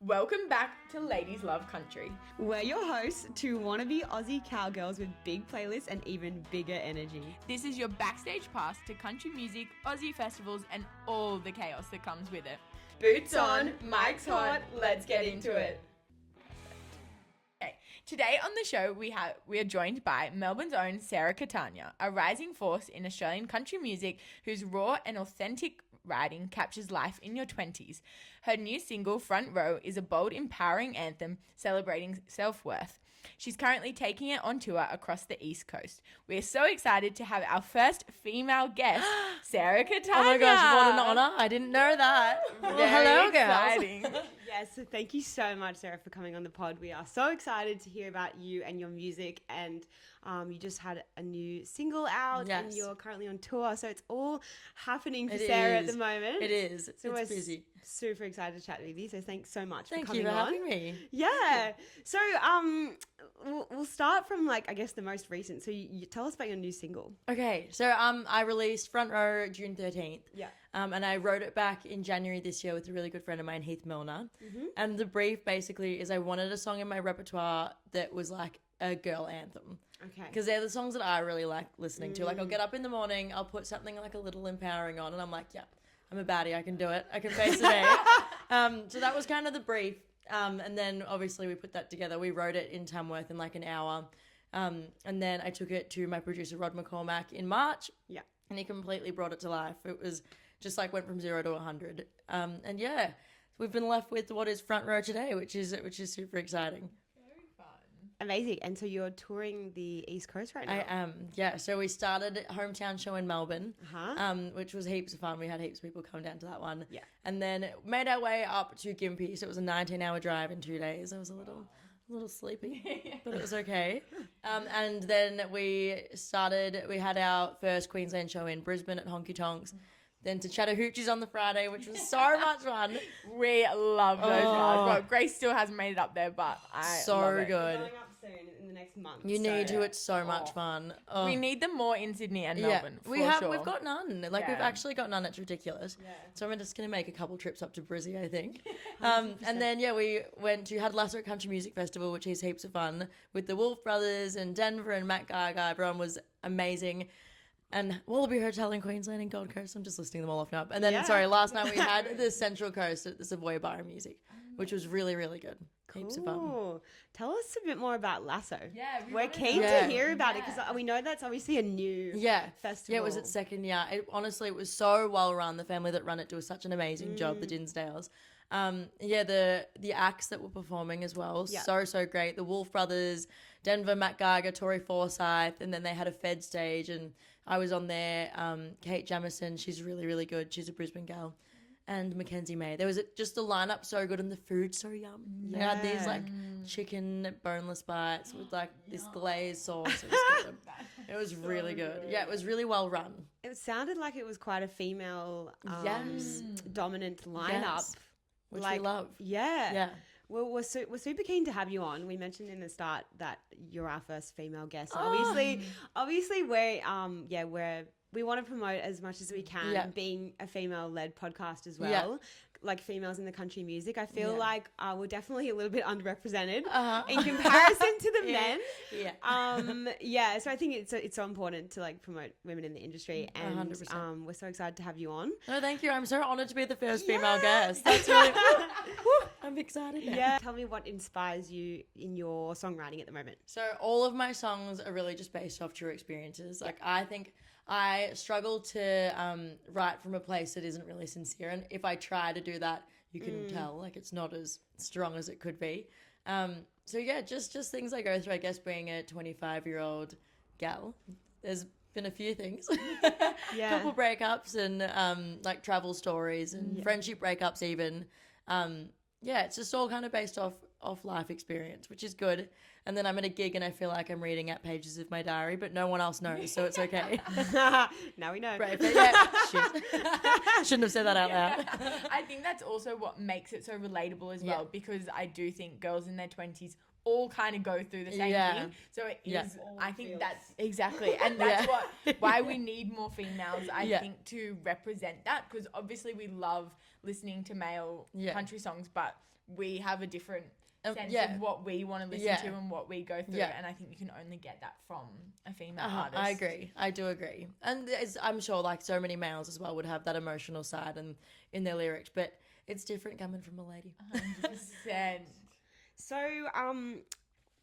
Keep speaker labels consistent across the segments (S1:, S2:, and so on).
S1: Welcome back to Ladies Love Country.
S2: We're your hosts, two wannabe Aussie cowgirls with big playlists and even bigger energy.
S1: This is your backstage pass to country music, Aussie festivals, and all the chaos that comes with it. Boots on, mic's hot, let's get into it. Okay, today on the show we are joined by Melbourne's own Sarah Catania, a rising force in Australian country music whose raw and authentic writing captures life in your 20s. Her new single, Front Row, is a bold, empowering anthem celebrating self-worth. She's currently taking it on tour across the East Coast. We're so excited to have our first female guest, Sarah Catania.
S3: Oh my gosh, what an honour. I didn't know that. Well, hello,
S1: exciting.
S2: Yes, so thank you so much, Sarah, for coming on the pod. We are so excited to hear about you and your music, and you just had a new single out, and you're currently on tour, so it's all happening for Sarah at the moment.
S3: It is.
S2: So
S3: it's busy.
S2: Super excited to chat with you, so thanks so much for coming on.
S3: Thank you for having me.
S2: Yeah. So we'll start from, like, I guess the most recent. So you tell us about your new single.
S3: Okay, so I released Front Row June 13th.
S2: Yeah.
S3: And I wrote it back in January this year with a really good friend of mine, Heath Milner. Mm-hmm. And the brief basically is I wanted a song in my repertoire that was like a girl anthem.
S2: Okay.
S3: Because they're the songs that I really like listening to. Like, I'll get up in the morning, I'll put something like a little empowering on, and I'm like, yeah, I'm a baddie, I can do it. I can face the day. So that was kind of the brief. And then obviously we put that together. We wrote it in Tamworth in like an hour. And then I took it to my producer, Rod McCormack, in March. Yeah. And he completely brought it to life. It was just like went from 0 to 100. And yeah, we've been left with what is Front Row today, which is super exciting.
S2: Amazing. And so you're touring the East Coast right now?
S3: I am, yeah. So we started a hometown show in Melbourne, which was heaps of fun. We had heaps of people come down to that one. Yeah. And then made our way up to Gympie. So it was a 19-hour drive in 2 days. I was a little sleepy, but it was okay. And then we had our first Queensland show in Brisbane at Honky Tonks. Then to Chattahoochee's on the Friday, which was so much fun.
S1: We love those rides. Well, Grace still hasn't made it up there, but I love it.
S3: Good.
S2: Going up soon in the next month.
S3: You need to. It's so much fun.
S1: We need them more in Sydney and Melbourne.
S3: We've got none. We've actually got none. It's ridiculous. Yeah. So I'm just gonna make a couple trips up to Brizzy, I think. And then we had Lasso Country Music Festival, which is heaps of fun with the Wolf Brothers and Denver and Matt Gaga. Everyone was amazing. And Wallaby Hotel in Queensland and Gold Coast. I'm just listing them all off now. And then, last night we had the Central Coast at the Savoy Bar and Music, which was really, really good.
S2: Cool.
S3: Heaps of fun.
S2: Tell us a bit more about Lasso.
S1: Yeah,
S2: we're keen to hear about it because we know that's obviously a new festival. Yeah,
S3: it was its second year. Honestly, it was so well run. The family that run it do such an amazing job, the Dinsdales. The acts that were performing as well, so great. The Wolf Brothers, Denver, Matt Gaga, Tori Forsyth, and then they had a Fed stage, and I was on there. Kate Jamison, she's really, really good. She's a Brisbane gal. And Mackenzie May. There was just the lineup so good and the food so yum. They had these like chicken boneless bites with like this glazed sauce. It was good. It was really good. Yeah, it was really well run.
S2: It sounded like it was quite a female dominant lineup.
S3: Which we love.
S2: Yeah. Yeah. Well, we're super keen to have you on. We mentioned in the start that you're our first female guest. So obviously we want to promote as much as we can being a female-led podcast as well, like females in the country music. I feel like we're definitely a little bit underrepresented in comparison to the men. Yeah. So I think it's so important to like promote women in the industry, and 100%. We're so excited to have you on.
S3: No, thank you. I'm so honoured to be the first female guest. That's really I'm excited now.
S2: Yeah. Tell me what inspires you in your songwriting at the moment.
S3: So all of my songs are really just based off true experiences. Like I think I struggle to write from a place that isn't really sincere, and if I try to do that, you can tell like it's not as strong as it could be. So yeah, just things I go through. I guess being a 25-year-old gal, there's been a few things, couple breakups and like travel stories and friendship breakups even. It's just all kind of based off life experience, which is good. And then I'm at a gig and I feel like I'm reading out pages of my diary, but no one else knows, so it's okay.
S2: Now we know.
S3: Right, but shit. Shouldn't have said that out loud.
S1: I think that's also what makes it so relatable as well, because I do think girls in their 20s all kind of go through the same thing. So it is, I think that's exactly, and that's why we need more females, I think, to represent that, because obviously we love listening to male country songs, but we have a different sense of what we want to listen to and what we go through, and I think you can only get that from a female artist. I agree.
S3: I do agree. And I'm sure like so many males as well would have that emotional side and in their lyrics, but it's different coming from a lady.
S1: 100%.
S2: So,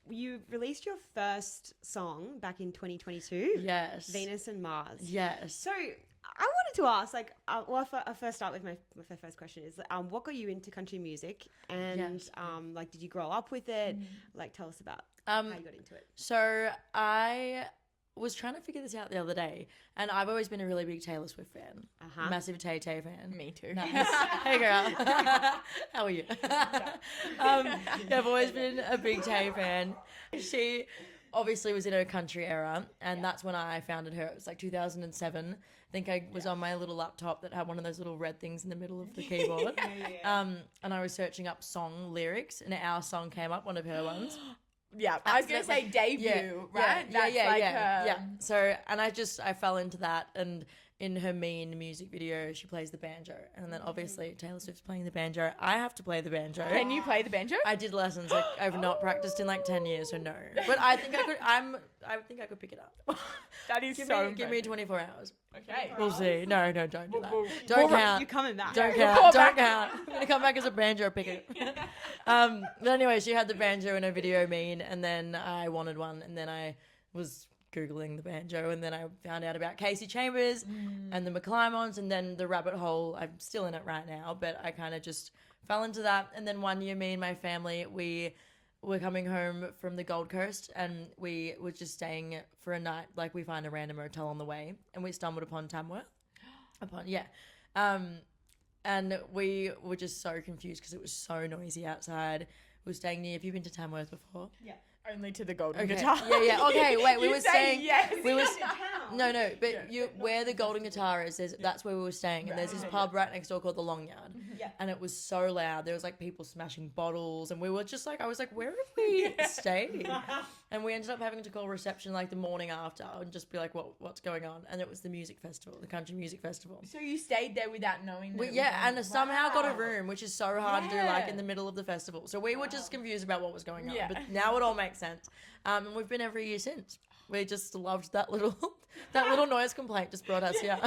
S2: you released your first song back in 2022.
S3: Yes.
S2: Venus and Mars.
S3: Yes.
S2: So, I wanted to ask, like, well, I'll first start with my first question is, what got you into country music? And, like, did you grow up with it? Like, tell us about how you got into it.
S3: So, I was trying to figure this out the other day, and I've always been a really big Taylor Swift fan. Massive Tay-Tay fan.
S1: Me too.
S3: Nice. Hey, girl. How are you? I've always been a big Tay fan. She obviously was in her country era, and that's when I founded her. It was like 2007. I think I was on my little laptop that had one of those little red things in the middle of the keyboard. And I was searching up song lyrics, and our song came up, one of her ones.
S1: Yeah, I was going to say debut, right?
S3: Yeah. So, and I fell into that, and in her Mean music video, she plays the banjo, and then obviously Taylor Swift's playing the banjo. I have to play the banjo.
S1: Can you play the banjo?
S3: I did lessons. Like, I've not practiced in like 10 years, so no. But I think I could. I think I could pick it up.
S1: That is
S3: give me 24 hours.
S1: Okay.
S3: We'll see. No, don't do that. Don't count.
S2: You're coming back.
S3: Don't count. Don't count. I'm gonna come back as a banjo picker. But anyway, she had the banjo in her video Mean, and then I wanted one, and then I was Googling the banjo, and then I found out about Casey Chambers and the McClymons, and then the rabbit hole. I'm still in it right now, but I kind of just fell into that. And then one year, me and my family, we were coming home from the Gold Coast, and we were just staying for a night. Like, we find a random motel on the way, and we stumbled upon Tamworth. And we were just so confused because it was so noisy outside. We were staying near. Have you been to Tamworth before?
S1: Yeah. Only to the Golden Guitar.
S3: Yeah. Okay, wait. We were staying.
S1: Yes.
S3: We were. No. But where the Golden Guitar is, that's where we were staying, and there's this pub right next door called the Long Yard.
S1: Yeah.
S3: And it was so loud. There was like people smashing bottles, and we were just like, I was like, where have we stayed? And we ended up having to call reception like the morning after and just be like, what's going on? And it was the music festival, the country music festival.
S1: So you stayed there without knowing that?
S3: And somehow got a room, which is so hard to do, like in the middle of the festival. So we were just confused about what was going on. But now it all makes sense. And we've been every year since. We just loved that little noise complaint just brought us here.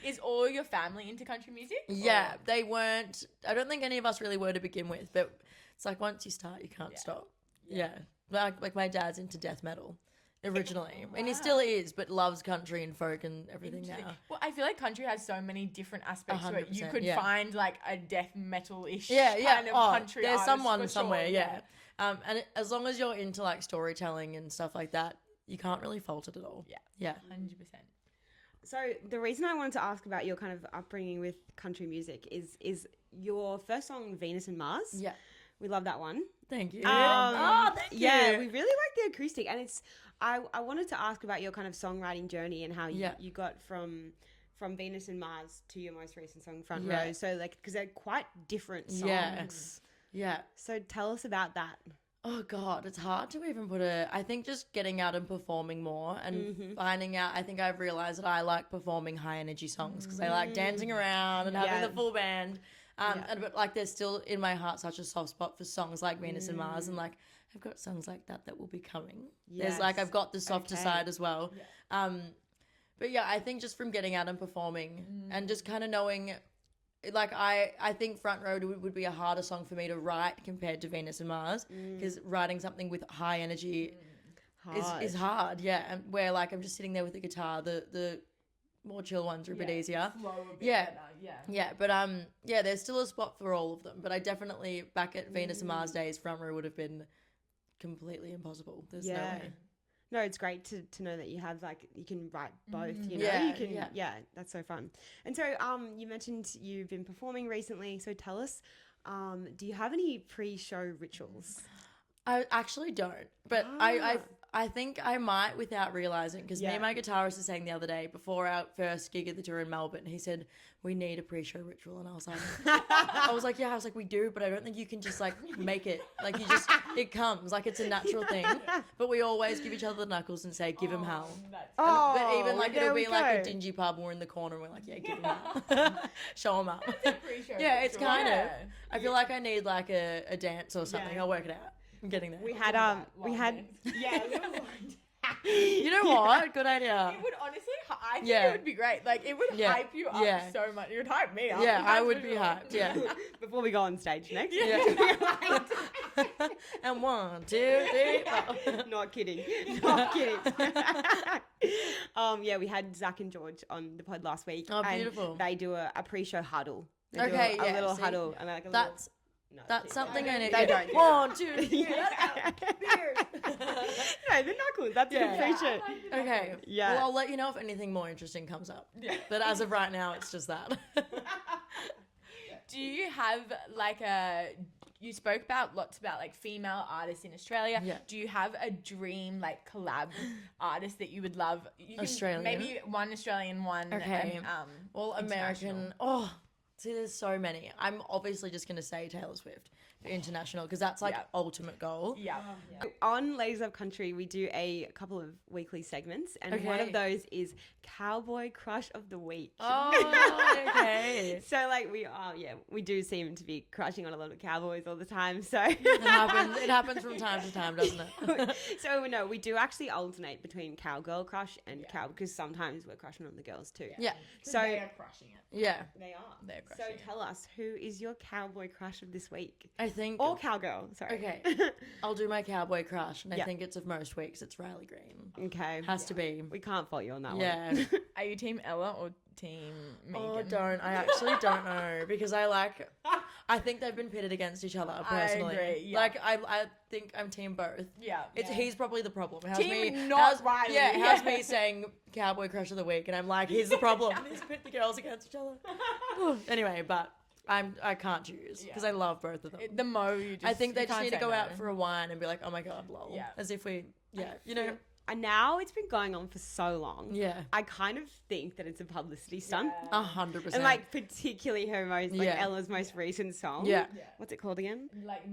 S1: Is all your family into country music?
S3: Yeah, they weren't. I don't think any of us really were to begin with, but it's like once you start, you can't stop. Yeah. Like my dad's into death metal originally, and he still is, but loves country and folk and everything now.
S1: Well, I feel like country has so many different aspects to it. You could
S3: 100%,
S1: find like a death metal-ish
S3: kind
S1: of country
S3: there's
S1: artist
S3: someone
S1: for
S3: somewhere,
S1: sure.
S3: yeah. And as long as you're into like storytelling and stuff like that, you can't really fault it at all. Yeah.
S1: 100%.
S2: So the reason I wanted to ask about your kind of upbringing with country music is your first song, Venus and Mars.
S3: Yeah.
S2: We love that one.
S3: Thank you.
S2: Thank you. Yeah, we really like the acoustic, and it's. I wanted to ask about your kind of songwriting journey and how you got from Venus and Mars to your most recent song, Front Row. So like, because they're quite different songs.
S3: Yeah.
S2: So tell us about that.
S3: Oh God, it's hard to even I think just getting out and performing more and finding out, I think I've realized that I like performing high energy songs because I like dancing around and having the full band. But like there's still in my heart such a soft spot for songs like Venus and Mars, and like I've got songs like that will be coming. Yes. There's like I've got the softer side as well. Yeah. But yeah, I think just from getting out and performing and just kind of knowing, like I think Front Row would be a harder song for me to write compared to Venus and Mars because writing something with high energy is hard. Yeah, and where like I'm just sitting there with the guitar, the more chill ones are a bit easier. Yeah, but there's still a spot for all of them. But I definitely back at Venus and Mars days, Front Row would have been completely impossible. There's no way.
S2: No, it's great to know that you have like you can write both. You know, you can. Yeah, that's so fun. And so, you mentioned you've been performing recently. So tell us, do you have any pre-show rituals?
S3: I actually don't, but I think I might without realizing, because me and my guitarist were saying the other day before our first gig at the tour in Melbourne, he said we need a pre-show ritual, and I was like, yeah, we do, but I don't think you can just like make it, like it comes, like it's a natural thing, but we always give each other the knuckles and say give him hell. But even like it'll be like a dingy pub, and we're in the corner and we're like, yeah, give him hell. Show him up. Yeah, it's kind of. I feel like I need like a dance or something. I'll work it out. I'm getting there.
S2: We had yeah.
S3: You know what? Good idea.
S1: It would honestly, I think it would be great. Like, it would hype you up so much. It would hype me up.
S3: Yeah, I would be hyped. Yeah.
S2: Before we go on stage next.
S3: Yeah. And 1, 2, 3. Oh.
S2: Not kidding. Not kidding. Yeah, we had Zach and George on the pod last week.
S3: Oh, beautiful.
S2: They do a pre-show huddle. They do
S3: Okay,
S2: a little huddle. And like
S3: That's something I need.
S2: They don't.
S3: 1, 2, 3.
S2: No, the knuckles. That's a good pre-show.
S3: Okay.
S2: Yeah.
S3: Well, I'll let you know if anything more interesting comes up. Yeah. But as of right now, it's just that.
S1: Do you have like you spoke lots about like female artists in Australia.
S3: Yeah.
S1: Do you have a dream like collab artist that you would love? You can,
S3: Australian.
S1: Maybe one Australian, one.
S3: Okay. Well, American. Oh, see, there's so many. I'm obviously just gonna say Taylor Swift for international, because that's like ultimate goal.
S1: Yeah.
S2: On Ladies of Country, we do a couple of weekly segments, and one of those is Cowboy Crush of the Week.
S3: Oh, okay.
S2: So like we do seem to be crushing on a lot of cowboys all the time. So
S3: It happens from time to time, doesn't it?
S2: So no, we do actually alternate between cowgirl crush and cow, because sometimes we're crushing on the girls too.
S3: Yeah.
S1: So they are crushing it.
S3: Yeah.
S2: They are.
S1: They're
S2: So
S1: crushing it.
S2: tell us, who is your cowboy crush of this week?
S3: I think.
S2: Or cowgirl, sorry.
S3: Okay. I'll do my cowboy crush, and I
S2: Yeah.
S3: think it's of most weeks. It's Riley Green.
S2: Okay.
S3: Has to be.
S2: We can't fault you on that
S3: Yeah.
S2: one.
S1: Are you team Ella or team Megan?
S3: Oh, don't. I actually don't know, because I think they've been pitted against each other personally.
S1: I agree, yeah.
S3: Like I think I'm team both.
S1: Yeah.
S3: He's probably the problem. How's
S1: Team not Riley.
S3: Yeah, how's me saying Cowboy Crush of the Week, and I'm like, he's the problem. He's pit the girls against each other. Anyway, but I can't choose, because I love both of them.
S1: The Mo, you just.
S3: I think they
S1: you
S3: just
S1: can't
S3: need to
S1: say
S3: go
S1: no.
S3: out for a wine and be like, oh my god, lol.
S1: Yeah.
S3: As if we, you know.
S2: And now it's been going on for so long.
S3: Yeah.
S2: I kind of think that it's a publicity stunt.
S3: 100%.
S2: And like particularly her most, like Ella's most recent song.
S3: Yeah.
S2: What's it called again?
S1: Like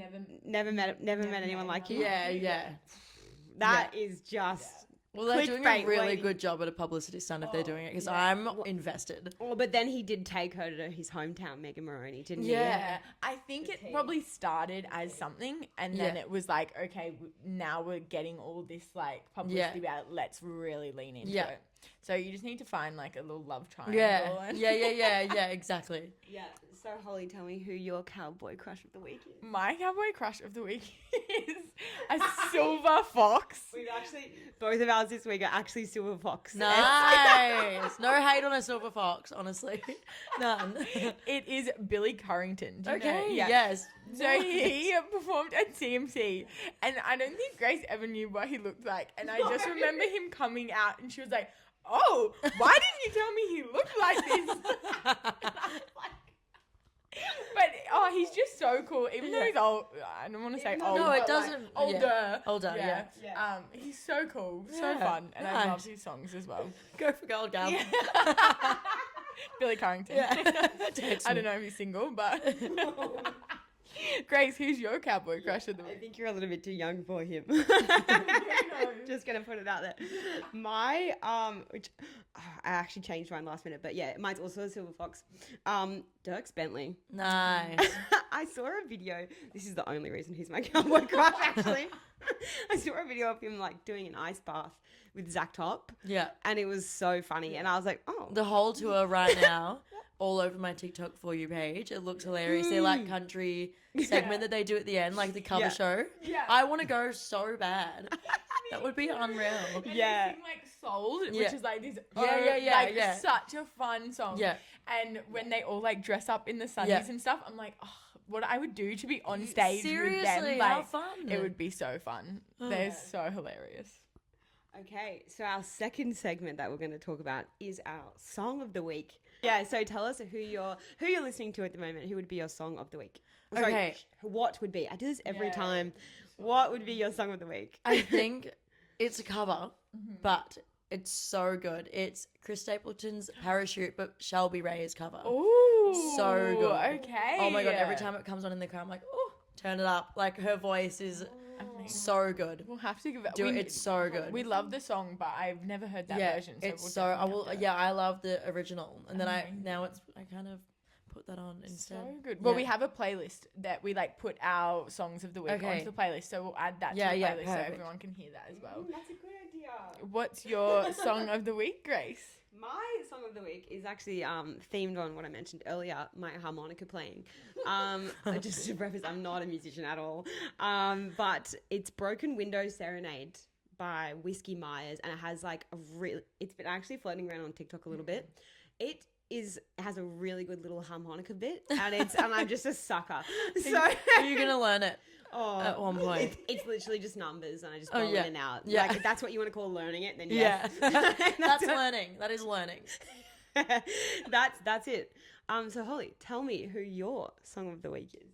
S2: Never met anyone like you.
S3: Yeah.
S2: That is just.
S3: Well, they're doing a
S2: clickbait
S3: really
S2: waiting.
S3: good job at a publicity stunt if they're doing it, because I'm invested.
S2: Oh, but then he did take her to his hometown, Megan Maroney, didn't he?
S1: Yeah, I think it probably started as something, and then it was like, okay, now we're getting all this like publicity about it. Let's really lean into it. So you just need to find like a little love triangle.
S3: Yeah, exactly.
S2: Yeah. So Holly, tell me who your cowboy crush of the week is.
S1: My cowboy crush of the week is a silver fox.
S2: We've actually, both of ours this week are actually silver fox.
S3: Nice. No hate on a silver fox, honestly. None.
S1: It is Billy Currington. Do you know?
S3: Okay.
S1: Yeah.
S3: Yes.
S1: So he performed at CMC, and I don't think Grace ever knew what he looked like. And I just remember him coming out, and she was like, "Oh, why didn't you tell me he looked like this?" But he's just so cool. Even though he's old, I don't want to say old.
S3: No, it
S1: but,
S3: doesn't.
S1: Like, older.
S3: Older. Yeah.
S1: He's so cool, so fun, and I love his songs as well.
S3: Go for gold, gal.
S1: Billy Currington.
S3: Yeah.
S1: I don't know if he's single, but. Grace, who's your cowboy crush of the
S2: I
S1: week?
S2: think you're a little bit too young for him. Just gonna put it out there. My which I actually changed mine last minute, but yeah, mine's also a silver fox. Dirks Bentley.
S3: Nice.
S2: I saw a video. This is the only reason he's my cowboy crush. Actually, I saw a video of him like doing an ice bath with Zach Top.
S3: Yeah.
S2: And it was so funny, and I was like, oh.
S3: The whole tour right now, all over my TikTok For You page. It looks hilarious. They're like country segment that they do at the end, like the cover show.
S1: Yeah.
S3: I want to go so bad. That would be unreal.
S1: And
S2: Yeah.
S1: they sing, like Sold, which is like this
S3: Yeah.
S1: such a fun song.
S3: Yeah.
S1: And when they all like dress up in the sunnies
S3: Yeah.
S1: and stuff, I'm like, oh, what I would do to be on stage
S3: Seriously,
S1: with them.
S3: how
S1: Like,
S3: fun.
S1: it would be so fun. They're so hilarious.
S2: Okay, so our second segment that we're going to talk about is our song of the week. Yeah, so tell us who you're listening to at the moment. Who would be your song of the week?
S3: Okay.
S2: What would be? I do this every time What would be your song of the week?
S3: I think it's a cover, but it's so good. It's Chris Stapleton's Parachute, but Shelby Ray's cover.
S1: Ooh,
S3: So good.
S1: Okay.
S3: Oh my God, every time it comes on in the car, I'm like, oh, turn it up. Like, her voice is so good.
S1: We'll have to give it.
S3: It's so good.
S1: We love the song, but I've never heard that version. So
S3: it's
S1: we'll
S3: so. I love the original, and then I kind of put that on instead.
S1: So good. Well, we have a playlist that we like put our songs of the week onto the playlist, so we'll add that to the playlist so everyone can hear that as well.
S2: That's a good idea.
S1: What's your song of the week, Grace?
S2: My song of the week is actually themed on what I mentioned earlier, my harmonica playing. Just to preface, I'm not a musician at all. But it's Broken Window Serenade by Whiskey Myers, and it has like it's been actually floating around on TikTok a little bit. It has a really good little harmonica bit, and I'm just a sucker. So
S3: are you gonna learn it? At one point,
S2: it's literally just numbers, and I just go in and out.
S3: Yeah,
S2: like if that's what you want to call learning it, then yes.
S3: That's learning. That is learning.
S2: That's it. So Holly, tell me who your song of the week is.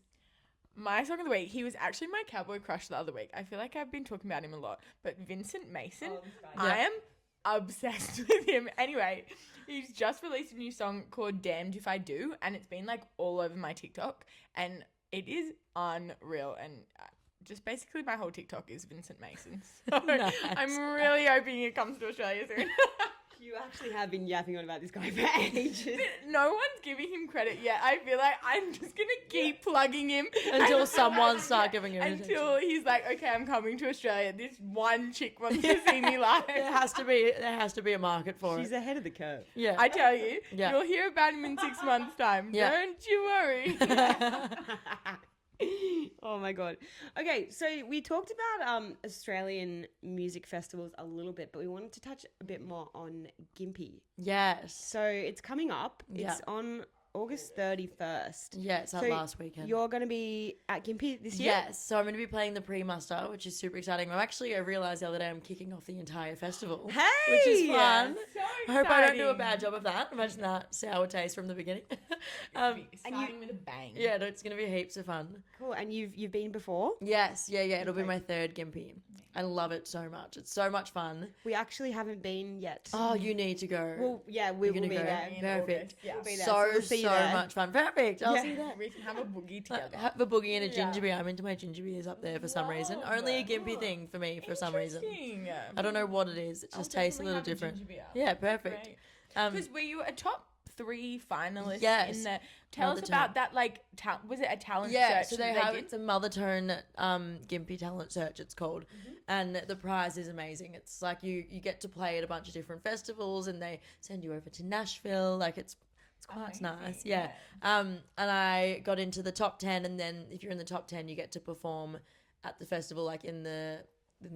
S1: My song of the week, he was actually my cowboy crush the other week. I feel like I've been talking about him a lot, but Vincent Mason, I am obsessed with him. Anyway, he's just released a new song called Damned If I Do, and it's been like all over my TikTok, and it is unreal. And just basically my whole TikTok is Vincent Mason. So
S3: Nice.
S1: I'm really hoping it comes to Australia soon.
S2: You actually have been yapping on about this guy for ages.
S1: No one's giving him credit yet. I feel like I'm just going to keep plugging him.
S3: Until someone starts giving him
S1: Until he's like, okay, I'm coming to Australia. This one chick wants to see me live.
S3: There has to be a market for
S2: She's
S3: it.
S2: ahead of the curve.
S3: Yeah.
S1: I tell you, you'll hear about him in 6 months' time.
S3: Yeah.
S1: Don't you worry.
S2: Oh my God. Okay, so we talked about Australian music festivals a little bit, but we wanted to touch a bit more on Gympie.
S3: Yes.
S2: So it's coming up. It's on August 31st.
S3: Yeah, it's that last weekend.
S2: You're going to be at Gympie this year?
S3: Yes, so I'm going to be playing the pre-muster, which is super exciting. I realised the other day I'm kicking off the entire festival.
S2: Hey!
S3: Which is fun.
S1: So
S3: I hope I don't do a
S1: exciting.
S3: bad job of that. Imagine that sour taste from the beginning.
S1: Starting with a bang.
S3: Yeah, no, it's going to be heaps of fun.
S2: Cool. And you've been before?
S3: Yes, yeah. It'll be my third Gympie. I love it so much. It's so much fun.
S2: We actually haven't been yet.
S3: Oh, you need to go.
S2: Well, yeah, we will be
S3: go.
S2: there.
S3: Perfect.
S1: Yeah.
S2: We'll be there.
S3: So
S2: we'll see you there.
S3: much fun. Perfect. I'll see you there.
S1: We can have a boogie together.
S3: Have a boogie and a ginger beer. I'm into my ginger beers up there for some reason.
S1: Love
S3: Only a
S1: that.
S3: Gympie thing for me for some reason.
S1: Interesting.
S3: I don't know what it is. It just tastes a little different. Yeah, perfect.
S1: Because were you a top 3 finalist
S3: Yes.
S1: in the... Tell
S3: Mother
S1: us about
S3: Tone.
S1: that, like, was it a talent
S3: Yeah,
S1: search
S3: so
S1: that
S3: they have
S1: did?
S3: it's a Mother Tone Gympie talent search it's called, and the prize is amazing. It's like you get to play at a bunch of different festivals, and they send you over to Nashville. Like it's quite nice, yeah. And I got into the top 10, and then if you're in the top 10, you get to perform at the festival, like in the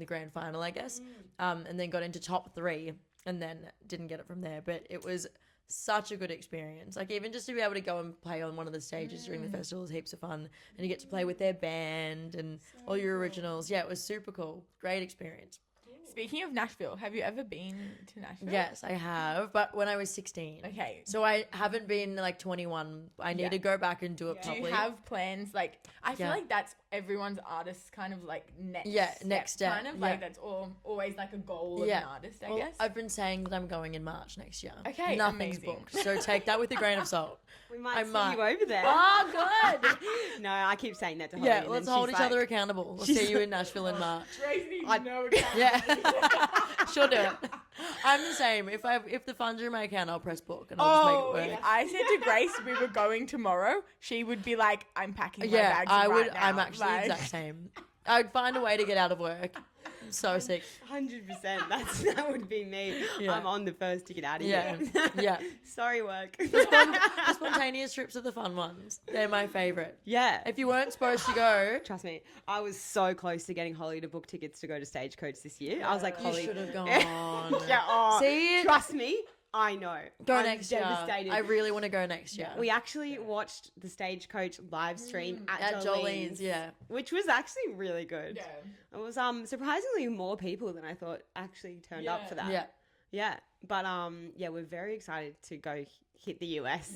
S3: grand final, I guess. And then got into top 3, and then didn't get it from there, but it was such a good experience. Like even just to be able to go and play on one of the stages during the festival is heaps of fun, and you get to play with their band and all your originals. Yeah, it was super cool. Great experience.
S1: Speaking of Nashville, have you ever been to Nashville?
S3: Yes, I have, but when I was 16.
S1: Okay.
S3: So I haven't been like 21. I need to go back and do it
S1: Do
S3: properly.
S1: you have plans? Like, I feel like that's everyone's artist kind of like next
S3: step.
S1: kind of like that's always like a goal of an artist, I guess.
S3: I've been saying that I'm going in March next year.
S1: Okay,
S3: Nothing's
S1: amazing.
S3: booked, so take that with a grain of salt.
S2: We might
S3: I
S2: see
S3: might.
S2: you over there.
S3: Oh, good.
S2: No, I keep saying that to Holly.
S3: Yeah,
S2: and
S3: let's
S2: then
S3: hold
S2: she's
S3: each other
S2: like,
S3: accountable. We'll see you in Nashville in March.
S1: Tracy needs no account.
S3: Yeah, she'll do it. I'm the same. If the funds are in my account, I'll press book and I'll just make it work.
S1: If I said to Grace we were going tomorrow, she would be like, I'm packing my
S3: Yeah,
S1: bags
S3: I
S1: right
S3: would.
S1: now.
S3: I'm actually the
S1: Like-
S3: exact same. I'd find a way to get out of work. I'm so sick.
S2: 100%. That would be me.
S3: Yeah.
S2: I'm on the first to get out of
S3: Yeah,
S2: here.
S3: yeah.
S2: Sorry, work.
S3: The spontaneous trips are the fun ones. They're my favorite.
S2: Yeah.
S3: If you weren't supposed to go,
S2: Trust me, I was so close to getting Holly to book tickets to go to Stagecoach this year. I was like,
S3: you
S2: Holly,
S3: should have gone.
S2: yeah, oh,
S3: See?
S2: trust me, I know.
S3: Go
S2: I'm
S3: next year.
S2: devastated.
S3: I really want to go next year.
S2: We actually watched the Stagecoach live stream
S3: At Jolene's, yeah.
S2: which was actually really good.
S1: Yeah.
S2: It was surprisingly more people than I thought actually turned up for that.
S3: Yeah.
S2: Yeah. But yeah, we're very excited to go hit the US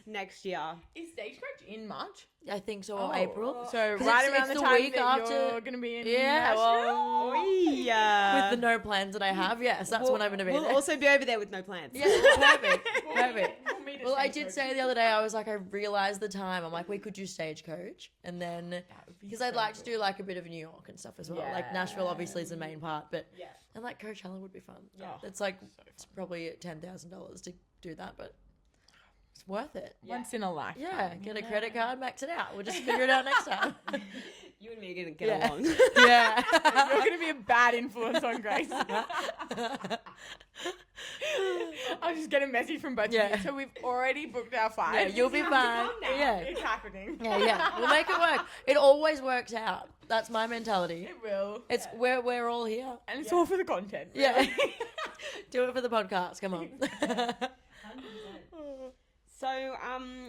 S2: next year.
S1: Is Stagecoach in March?
S3: I think so, or April.
S1: So
S3: 'Cause
S1: right
S3: it's
S1: around the
S3: the
S1: time
S3: week
S1: that
S3: after-
S1: you're going to be in
S3: Yeah,
S1: Nashville?
S2: Yeah.
S3: With the no plans that I have, yes, that's when I'm going to be
S2: We'll
S3: there.
S2: also be over there with no plans.
S3: Yeah, perfect. Perfect.
S1: We'll meet at
S3: Well, I did
S1: Stagecoach.
S3: say the other day, I was like, I realized the time. I'm like, we could do Stagecoach. And then,
S1: would be
S3: because I'd
S1: so
S3: like to do like a bit of New York and stuff as well. Like Nashville obviously is the main part, but
S1: Yeah.
S3: and like Coachella would be fun.
S1: Yeah.
S3: It's like, it's probably $10,000 to do that, but it's worth it.
S1: Once in a lifetime.
S3: Yeah, get a credit card, max it out. We'll just figure it out next time.
S2: You and me are going to get along.
S3: Yeah.
S1: You're going to be a bad influence on Grace. I'll just get a message from both of
S3: Yeah.
S1: you. So we've already booked our flights.
S3: Yeah, you'll be
S1: You have to
S3: fine.
S1: come now.
S3: Yeah.
S1: It's happening.
S3: Yeah. We'll make it work. It always works out. That's my mentality.
S1: It will.
S3: It's we're all here.
S1: And it's all for the content.
S3: Yeah.
S1: really.
S3: Do it for the podcast. Come on.
S2: So,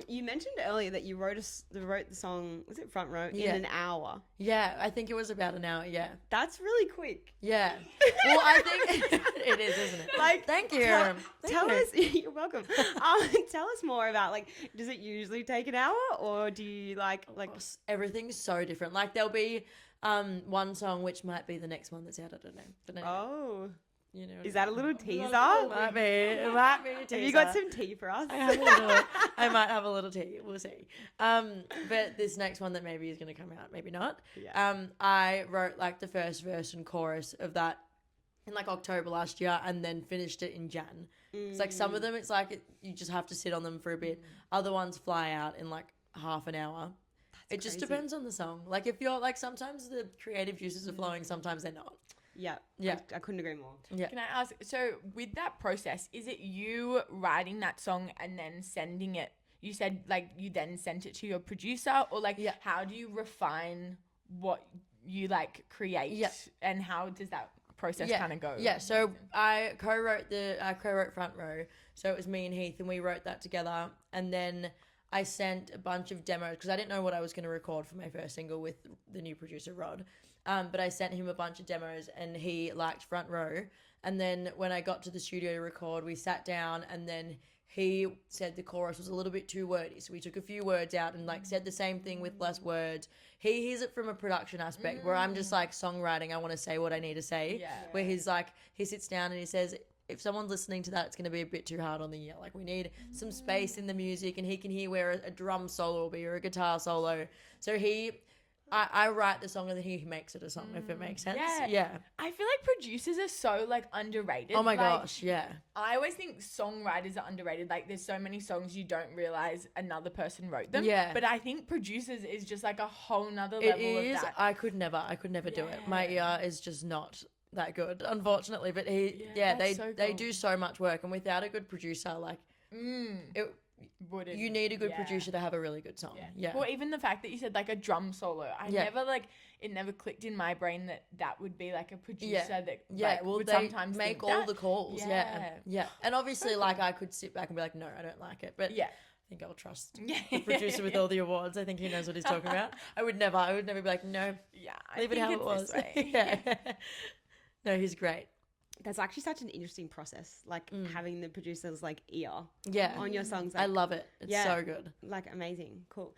S2: you mentioned earlier that you wrote the song, was it Front Row,
S3: Yeah.
S2: in an hour.
S3: Yeah, I think it was about an hour. Yeah.
S2: That's really quick.
S3: Yeah. Well, I think it is, isn't it?
S2: Like,
S3: Thank you.
S2: Tell
S3: Thank you.
S2: us, you're welcome. Tell us more about, like, does it usually take an hour, or do you like
S3: Everything's so different. Like there'll be one song which might be the next one that's out. I don't know. But anyway,
S2: oh,
S3: you know.
S2: is that a little teaser?
S3: Might be. It might be a teaser.
S2: Have you got some tea for us?
S3: I might have a little tea. We'll see. But this next one that maybe is going to come out, maybe not.
S2: Yeah.
S3: I wrote like the first verse and chorus of that in like October last year, and then finished it in Jan. It's like some of them, it's like you just have to sit on them for a bit. Other ones fly out in like half an hour. It just
S2: crazy.
S3: depends on the song. Like if you're like, sometimes the creative juices are flowing, sometimes they're not.
S2: Yeah.
S3: Yeah.
S2: I couldn't agree more.
S3: Yeah.
S1: Can I ask, so with that process, is it you writing that song and then sending it? You said like you then sent it to your producer, or like how do you refine what you like create?
S3: Yeah.
S1: And how does that process kind of go?
S3: Yeah, so I co-wrote Front Row. So it was me and Heath, and we wrote that together. And then I sent a bunch of demos because I didn't know what I was going to record for my first single with the new producer, Rod. But I sent him a bunch of demos, and he liked Front Row. And then when I got to the studio to record, we sat down, and then he said the chorus was a little bit too wordy. So we took a few words out and like said the same thing with less words. He hears it from a production aspect where I'm just like songwriting. I want to say what I need to say.
S1: Yeah.
S3: Where he's like, he sits down and he says, if someone's listening to that, it's going to be a bit too hard on the ear. Like we need some space in the music, and he can hear where a drum solo will be or a guitar solo. So I write the song and then he makes it a song, if it makes sense. Yeah.
S1: I feel like producers are so like underrated.
S3: Oh my
S1: Like,
S3: gosh, yeah.
S1: I always think songwriters are underrated. Like there's so many songs you don't realize another person wrote them.
S3: Yeah.
S1: But I think producers is just like a whole nother
S3: It
S1: level
S3: is.
S1: of that.
S3: I could never do it. My ear is just not that good, unfortunately. But
S1: that's so
S3: they
S1: cool.
S3: do so much work, and without a good producer, like you need a good producer to have a really good song. Yeah.
S1: Well, even the fact that you said like a drum solo, it never clicked in my brain that would be like a producer that would
S3: they
S1: sometimes
S3: make
S1: think
S3: all
S1: that.
S3: the calls. Yeah. And obviously, like I could sit back and be like, no, I don't like it. But I think I'll trust the producer with all the awards. I think he knows what he's talking about. I would never be like, no, leave it how it was. Yeah. No, he's great.
S2: That's actually such an interesting process, like having the producer's like ear on your songs.
S3: I love it. It's so good.
S2: Like amazing. Cool.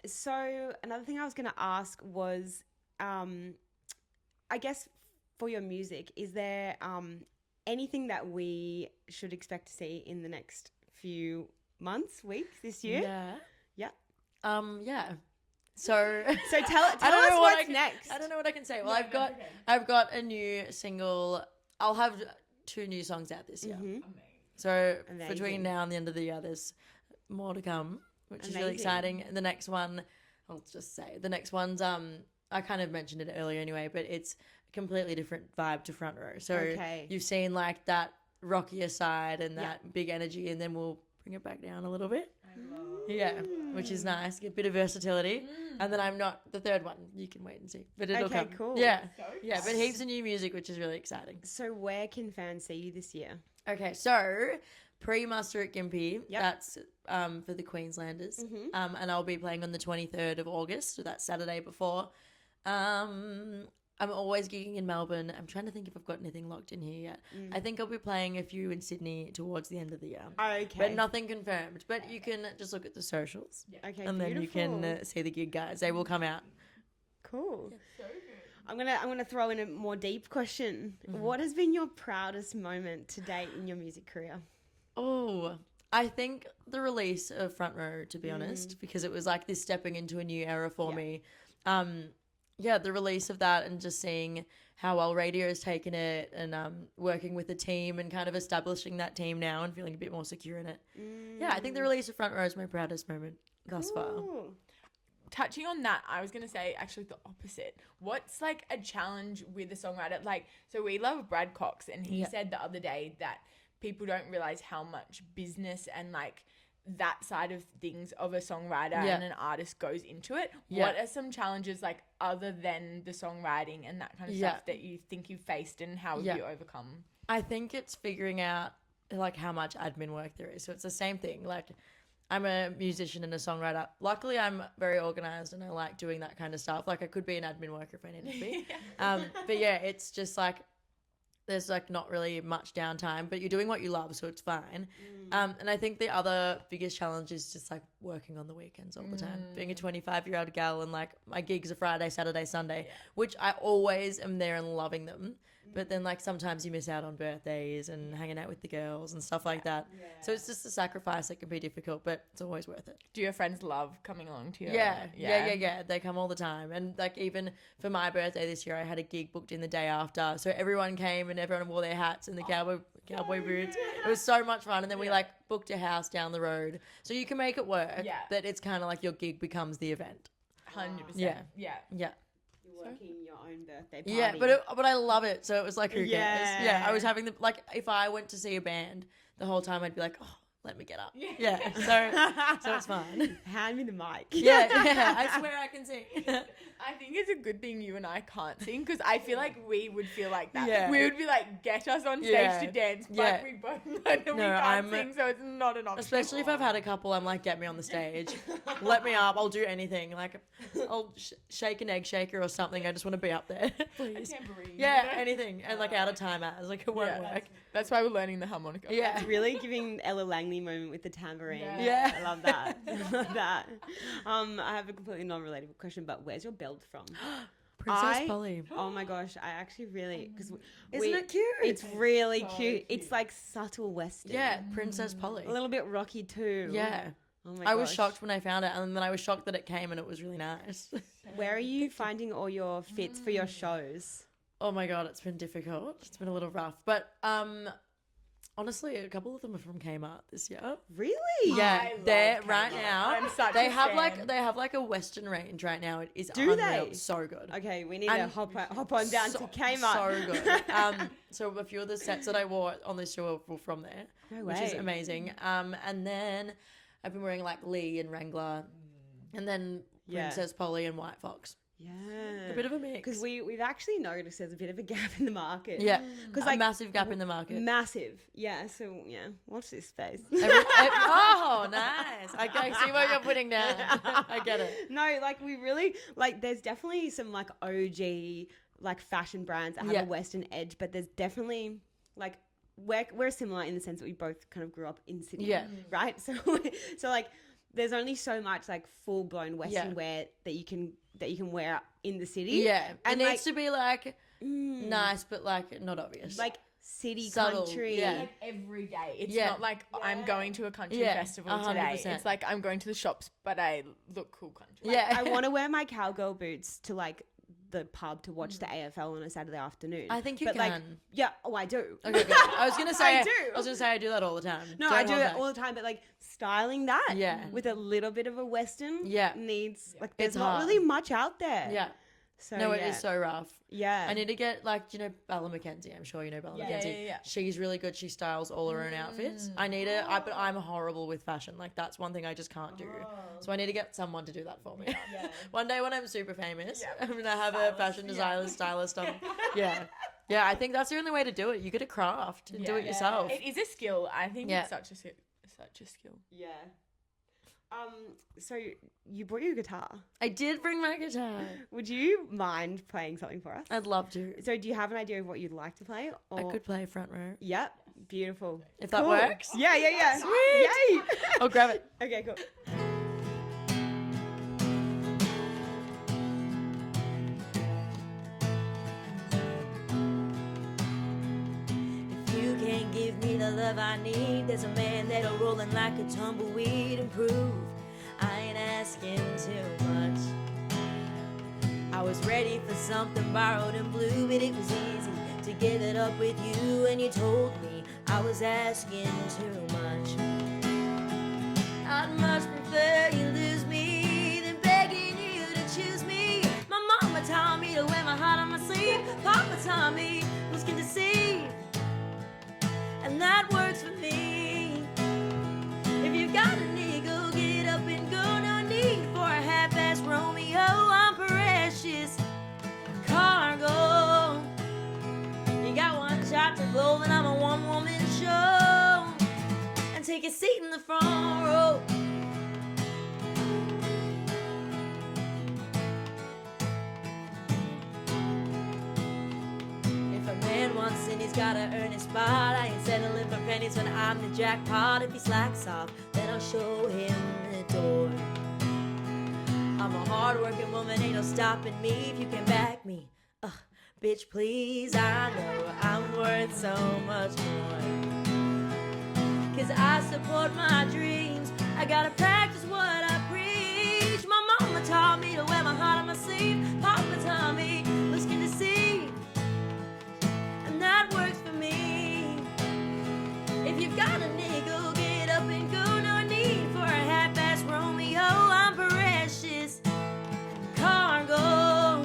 S2: So another thing I was going to ask was, I guess for your music, is there anything that we should expect to see in the next few months, weeks, this year?
S3: Yeah.
S2: Yeah.
S3: Yeah. So
S2: tell us what's next.
S3: I don't know what I can say. Well, I've got a new single. I'll have 2 new songs out this year. So between now and the end of the year, there's more to come, which is really exciting. And the next one, I'll just say, the next one's I kind of mentioned it earlier anyway, but it's a completely different vibe to Front Row. So you've seen like that rockier side and that big energy, and then we'll bring it back down a little bit. Yeah, which is nice. Get a bit of versatility. And then I'm not the third one. You can wait and see. But it'll come.
S2: Cool.
S3: Yeah. Yeah, but heaps of new music, which is really exciting.
S2: So where can fans see you this year?
S3: Okay, so pre-muster at Gympie. That's for the Queenslanders. And I'll be playing on the 23rd of August, so that's Saturday before. I'm always gigging in Melbourne. I'm trying to think if I've got anything locked in here yet. I think I'll be playing a few in Sydney towards the end of the year.
S2: Okay.
S3: But nothing confirmed. But you can just look at the socials.
S2: Okay,
S3: And then you can see the gig guys. They will come out.
S2: Cool.
S1: So good.
S2: I'm gonna throw in a more deep question. What has been your proudest moment to date in your music career?
S3: Oh, I think the release of Front Row, to be honest, because it was like this stepping into a new era for me. The release of that and just seeing how well radio has taken it and working with the team and kind of establishing that team now and feeling a bit more secure in it. Yeah, I think the release of Front Row is my proudest moment thus far.
S1: Touching on that, I was going to say actually the opposite. What's like a challenge with a songwriter? Like, so we love Brad Cox, and he said the other day that people don't realize how much business and like that side of things of a songwriter and an artist goes into it. What are some challenges like other than the songwriting and that kind of stuff that you think you've faced, and how have you overcome?
S3: I think it's figuring out like how much admin work there is. So it's the same thing. Like, I'm a musician and a songwriter. Luckily, I'm very organized and I like doing that kind of stuff. Like, I could be an admin worker if I needed to be. But yeah, it's just like there's like not really much downtime, but you're doing what you love, so it's fine. And I think the other biggest challenge is just like working on the weekends all the time. Being a 25-year-old gal and like my gigs are Friday, Saturday, Sunday, which I always am there and loving them. But then like sometimes you miss out on birthdays and hanging out with the girls and stuff like that. So it's just a sacrifice that can be difficult, but it's always worth it.
S1: Do your friends love coming along to your...
S3: Yeah. They come all the time. And like even for my birthday this year, I had a gig booked in the day after. So everyone came and everyone wore their hats and the cowboy boots. It was so much fun. And then we like booked a house down the road. So you can make it work. Yeah. But it's kind of like your gig becomes the event.
S1: 100%.
S3: Yeah.
S1: Yeah.
S2: Working your own birthday party.
S3: Yeah, but I love it. So it was like, who cares? Yeah, I was having if I went to see a band the whole time, I'd be like, oh, let me get up. Yeah. So it's fine.
S2: Hand me the mic.
S3: Yeah. I swear I can sing.
S1: I think it's a good thing you and I can't sing, because I feel like we would feel like that.
S3: Yeah.
S1: We would be like, get us on stage to dance, but we both know that we can't sing, so it's not an option.
S3: Especially if I've had a couple, I'm like, get me on the stage. Let me up. I'll do anything. Like, I'll shake an egg shaker or something. I just want to be up there. Please.
S1: A tambourine.
S3: Yeah, anything. And like out of time as. Like, it won't work.
S1: That's why we're learning the harmonica.
S3: Yeah.
S2: It's really giving Ella Langley moment with the tambourine.
S3: Yeah.
S2: I love that. I love that. I have a completely non-relatable question, but where's your belt from?
S3: Princess Polly.
S2: Oh my gosh, I actually really... Cause
S3: Isn't it cute?
S2: It's really cute. It's like subtle Western.
S3: Yeah, Princess Polly.
S2: A little bit rocky too.
S3: Yeah.
S2: Oh my
S3: I was
S2: gosh.
S3: shocked when I found it, and then I was shocked that it came and it was really nice.
S2: Where are you finding all your fits for your shows?
S3: Oh my God, it's been difficult. It's been a little rough. But honestly, a couple of them are from Kmart this year.
S2: Really?
S3: Yeah, they're
S1: Kmart.
S3: right now.
S1: I'm such
S3: they
S1: a
S3: have
S1: fan.
S3: they have like a Western range right now. It is
S2: Do
S3: unreal.
S2: they?
S3: It's so good.
S2: Okay, we need to hop on down to Kmart.
S3: So good. So a few of the sets that I wore on this show were from there, which is amazing. And then I've been wearing like Lee and Wrangler, and then Princess Polly and White Fox.
S2: Yeah.
S3: A bit of a mix.
S2: Because we've actually noticed there's a bit of a gap in the market.
S3: Yeah.
S2: Because
S3: A massive gap in the market.
S2: Massive. Yeah. So yeah, watch this space.
S3: Oh, nice. I see what you're putting down. I get it.
S2: No, like we really like. There's definitely some like OG like fashion brands that have a Western edge, but there's definitely like we're similar in the sense that we both kind of grew up in Sydney. Yeah. Right. So like there's only so much like full blown Western wear that you can wear in the city.
S3: Yeah.
S2: And
S3: it needs to be like nice, but like not obvious.
S2: Like city,
S3: subtle,
S2: country.
S3: Yeah.
S1: Like every day. It's not like I'm going to a country festival
S3: 100%.
S1: today. It's like I'm going to the shops, but I look cool country.
S2: Like, I want to wear my cowgirl boots to like the pub to watch the AFL on a Saturday afternoon.
S3: I think you
S2: but
S3: can.
S2: Like, yeah. Oh, I do.
S3: Okay, good. I was gonna say
S2: I do.
S3: I was gonna say I do that all the time.
S2: No, I do it all the time, but like styling that with a little bit of a Western needs like there's
S3: It's
S2: not
S3: hard.
S2: really much out there.
S3: Yeah.
S2: So
S3: No, it is so rough.
S2: Yeah.
S3: I need to get like, you know, Bella McKenzie. I'm sure you know Bella McKenzie.
S1: Yeah.
S3: She's really good. She styles all her own outfits. I need to, but I'm horrible with fashion. Like that's one thing I just can't do. So I need to get someone to do that for me. One day when I'm super famous, I'm going to have a fashion designer, stylist. Yeah. Yeah, I think that's the only way to do it. You get a craft and do it yourself.
S1: It is a skill. I think it's such a skill.
S2: Yeah. So you brought your guitar.
S3: I did bring my guitar.
S2: Would you mind playing something for us?
S3: I'd love to.
S2: So do you have an idea of what you'd like to play? Or...
S3: I could play front row.
S2: Yep. Beautiful.
S3: If that works.
S2: Yeah.
S3: Sweet.
S2: Yay.
S3: I'll grab it.
S2: Okay, cool.
S3: If you can't give me the love I need, there's a man that'll roll in like a tumbleweed and prove I ain't asking too much. I was ready for something borrowed and blue, but it was easy to give it up with you, and you told me I was asking too much. I'd much prefer you lose me than begging you to choose me. My mama taught me to wear my heart on my sleeve. Papa taught me who's can deceive, and that works for me. If you've got an ego, get up and go. No need for a half-assed Romeo. I'm precious cargo. You got one shot to blow, and I'm a one-woman show. And take a seat in the front row. If a man wants it, he's gotta earn his spot. I ain't settling for pennies when I'm the jackpot. If he slacks off, then I'll show him the door. I'm a hard-working woman, ain't no stopping me. If you can back me, bitch, please, I know I'm worth so much more. 'Cause I support my dreams, I gotta practice what I preach. My mama taught me to wear my heart on my sleeve. Papa taught me who's can deceive, and that works for me. If you've got a nigga, get up and go. No need for a half-assed Romeo. I'm precious cargo.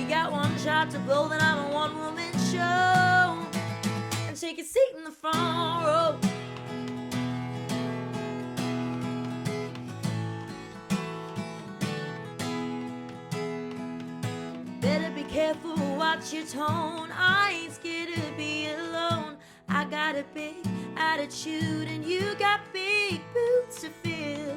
S3: Got one shot to blow, then I'm a one-woman show. And take a seat in the front row. Better be careful, watch your tone. I ain't scared to be alone. I got a big attitude, and you got big boots to fill.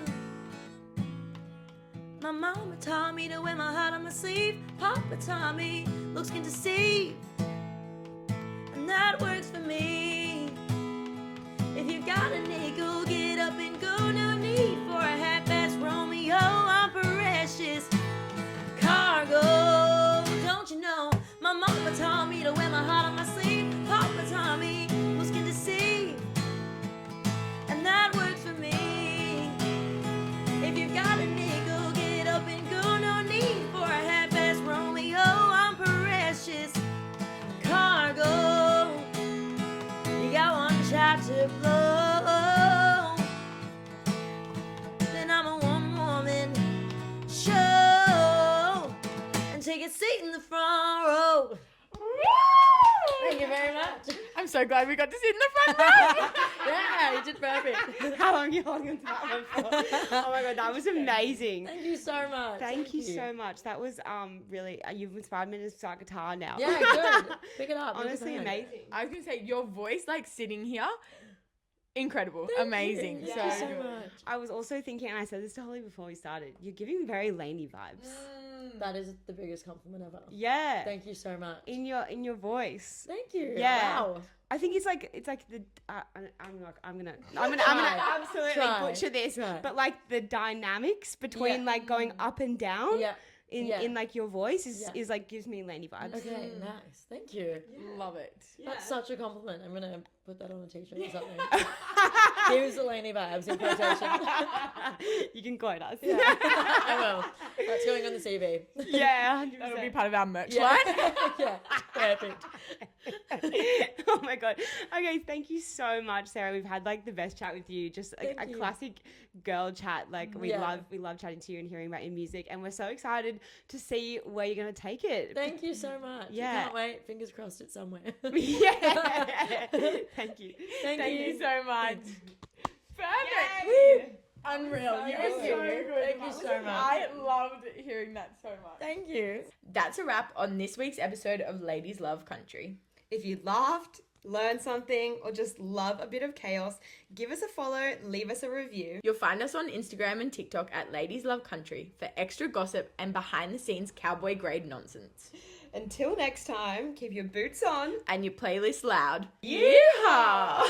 S3: My mama taught me to wear my heart on my sleeve. Papa taught me looks can deceive, and that works for me. If you got a nickel, get up and go. No need for a half-assed Romeo. I'm precious cargo. Don't you know? My mama taught me to wear my heart on my sleeve. Papa taught me looks can deceive, and that works for me. If you got a nickel, get up and go. No need for a half-assed Romeo. I'm precious cargo. You got one shot to blow, then I'm a one-woman show. And take a seat in the front row. Thank you very much.
S1: I'm so glad we got to sit in the front row.
S3: Yeah, you did perfect.
S2: How long are you holding on to that one for? Oh my god, that was amazing.
S3: Thank you so much.
S2: Thank you so much. That was really you've inspired me to start guitar now.
S3: Yeah, good. Pick it up.
S2: Honestly, amazing.
S1: I was gonna say your voice, like sitting here, incredible, amazing.
S3: Thank
S1: So
S3: you so
S1: good.
S3: much.
S2: I was also thinking, and I said this to Holly before we started, you're giving very Lainey vibes.
S3: That is the biggest compliment ever.
S2: Yeah.
S3: Thank you so much.
S2: In your voice.
S3: Thank you.
S2: Yeah.
S3: Wow.
S2: I think it's like the I'm gonna absolutely
S3: Try.
S2: butcher this,
S3: Try.
S2: but like the dynamics between
S3: Yeah.
S2: like going up and down
S3: Yeah.
S2: in like your voice
S3: Yeah.
S2: is like gives me Lainey vibes.
S3: Okay, nice. Thank you.
S1: Love it.
S3: That's such a compliment. I'm gonna put that on a t-shirt or something. Here's the Lainey vibes in quotation.
S2: You can quote us.
S3: Yeah, I will. That's going on the CV.
S2: Yeah, 100%.
S1: That'll be part of our merch
S3: Yeah.
S1: line.
S3: Yeah, perfect.
S2: Oh my god. Okay, thank you so much, Sarah. We've had like the best chat with you. Just like
S3: Thank
S2: a
S3: you.
S2: classic girl chat. Like we
S3: Yeah.
S2: love chatting to you and hearing about your music, and we're so excited to see where you're gonna take it.
S3: Thank you so much.
S2: Yeah.
S3: Can't wait. Fingers crossed it's somewhere.
S2: Yeah. Thank you.
S3: Thank
S1: you so much. Perfect.
S2: Yay.
S1: Unreal. You
S3: Thank
S1: were
S3: you.
S1: so good.
S3: Thank you so much.
S1: I loved hearing that so much.
S3: Thank you.
S1: That's a wrap on this week's episode of Ladies Love Country.
S2: If you laughed, learn something, or just love a bit of chaos, give us a follow, leave us a review.
S1: You'll find us on Instagram and TikTok at Ladies Love Country for extra gossip and behind the scenes cowboy grade nonsense.
S2: Until next time, keep your boots on
S1: and your playlist loud. Yeehaw!